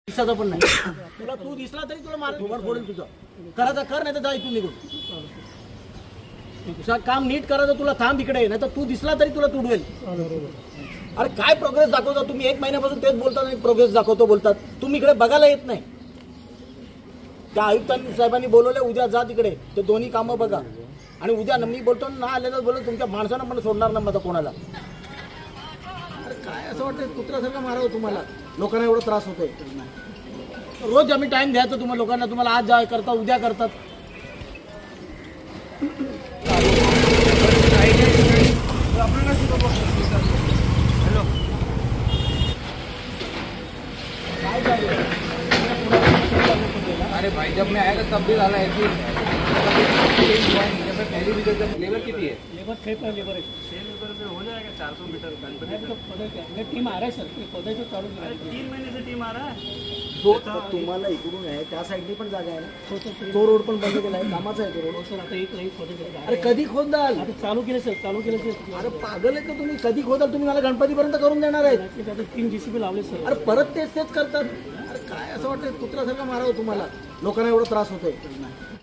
दिसायचं पण नाही तुला. तू दिसला तरी तुला मार फोडेल तुझं. करायचं कर, नाही तर जा इथून निघून. तुझं काम नीट करायचं, तुला थांब इकडे, नाही तर तू दिसला तरी तुला तुडवेल. अरे काय प्रोग्रेस दाखवता तुम्ही? 1 महिन्यापासून तेच बोलतात आणि प्रोग्रेस दाखवतो बोलतात. तुम्ही इकडे बघायला येत नाही. त्या आयुक्तांनी साहेबांनी बोलवले, उद्या जा तिकडे, ते दोन्ही कामं बघा. आणि उद्या मी बोलतो ना आलेलं बोलतो, तुमच्या माणसानं पण सोडणार नाही माझा कोणाला. अरे काय असं वाटतं कुत्र्यासारखं मारावं तुम्हाला? लोकांना एवढा त्रास होतोय. रोज आम्ही टाइम द्यायचो तुम्हाला, लोकांना तुम्हाला आज जा करता, उद्या करतात. अरे भाई जब मैं आया था तब भी डाला ऐसी पहली भी लेबर कितनी है? लेबर 6 पर लेबर है. 6 मीटर में हो जाएगा 400 मीटर तो टीम आ रहा है सर, पौधे तो चालू 3 महीने से टीम आ रहा है. तुम्हाला इकडून आहे, त्या साईडनी पण जागा आहे ना. तो रोड पण बंद केला आहे, कामाचा आहे तो रोड. सर आता एक खोदाल. अरे कधी खोदाल? आता चालू केलं सर, चालू केलं सर. अरे पागल आहे का तुम्ही? कधी खोदाल? तुम्ही मला गणपतीपर्यंत करून देणार आहेत. आता 3 JCB लावले सर. अरे परत तेच करतात. अरे काय असं वाटतं कुत्र्यासारखं मारावं तुम्हाला? लोकांना एवढा त्रास होतोय.